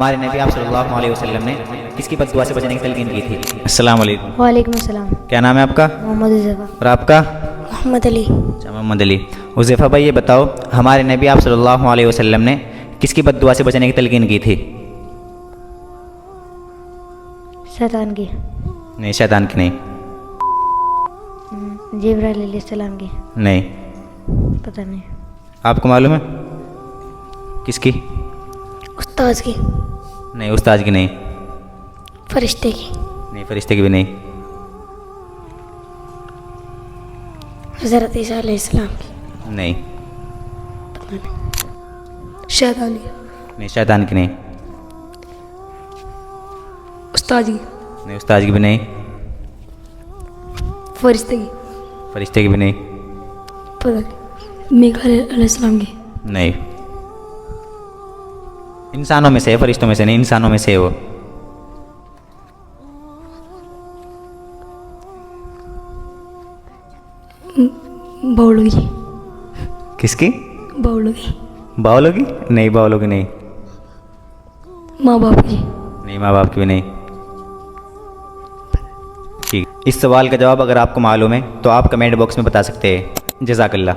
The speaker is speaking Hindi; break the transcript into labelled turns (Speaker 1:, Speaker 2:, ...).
Speaker 1: हमारे नबी आप सल्लल्लाहु अलैहि वसल्लम ने किसकी बद्दुआ से बचने की तलकीन की थी? अस्सलाम वालेकुम।
Speaker 2: वालेकुम अस्सलाम।
Speaker 1: क्या नाम है आपका?
Speaker 2: मोहम्मद उज़ैफ़ा।
Speaker 1: और आपका?
Speaker 2: मोहम्मद अली।
Speaker 1: अच्छा, मोहम्मद अली। उज़ैफ़ा भाई ये बताओ, हमारे नबी आप सल्लल्लाहु अलैहि वसल्लम ने किसकी बद्दुआ से बचने की तलकीन की थी?
Speaker 2: शैतान की।
Speaker 1: नहीं, शैतान की नहीं।
Speaker 2: जिब्राइल अलैहिस्सलाम की।
Speaker 1: नहीं।
Speaker 2: पता नहीं।
Speaker 1: आपको मालूम है? किसकी?
Speaker 2: उस्ताद की।
Speaker 1: नहीं, उस्ताद की नहीं।
Speaker 2: फरिश्ते की।
Speaker 1: नहीं, फरिश्ते की भी नहीं।
Speaker 2: हज़रत ईसा अलैहिस्सलाम की।
Speaker 1: नहीं।
Speaker 2: पता नहीं। शैतान की।
Speaker 1: नहीं, शैतान की नहीं।
Speaker 2: उस्ताद की।
Speaker 1: नहीं, उस्ताद की भी नहीं।
Speaker 2: फरिश्ते की।
Speaker 1: फरिश्ते की भी नहीं।
Speaker 2: पता नहीं। मीकाईल अलैहिस्सलाम की।
Speaker 1: नहीं। इंसानों में से है, फरिश्तों में से नहीं, इंसानों में से है वो।
Speaker 2: बाउलों की।
Speaker 1: किसकी?
Speaker 2: बाउलों की।
Speaker 1: बाउलों की? नहीं, बाउलों की नहीं।
Speaker 2: माँ बाप की।
Speaker 1: नहीं, माँ बाप की भी नहीं। ठीक, इस सवाल का जवाब अगर आपको मालूम है तो आप कमेंट बॉक्स में बता सकते हैं। जज़ाकल्लाह।